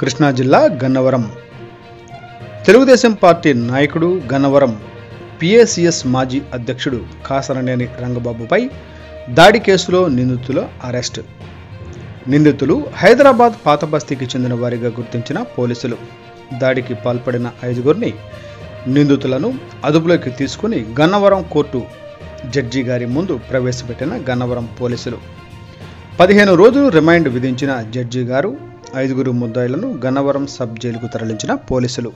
కృష్ణా జిల్లా గన్నవరం తెలుగుదేశం పార్టీ నాయకుడు గన్నవరం పిఏసిఎస్ మాజీ అధ్యక్షుడు కాసరనేని రంగబాబుపై దాడి కేసులో నిందితుల అరెస్ట్. నిందితులు హైదరాబాద్ పాతబస్తీకి చెందిన వారిగా గుర్తించిన పోలీసులు దాడికి పాల్పడిన 5గురిని నిందితులను అదుపులోకి తీసుకుని గన్నవరం కోర్టు జడ్జి గారి ముందు ప్రవేశపెట్టిన గన్నవరం పోలీసులు 15 రోజులు రిమాండ్ విధించిన జడ్జి గారు 5గురు ముద్దాయిలను గన్నవరం సబ్ జైలుకు తరలించిన పోలీసులు.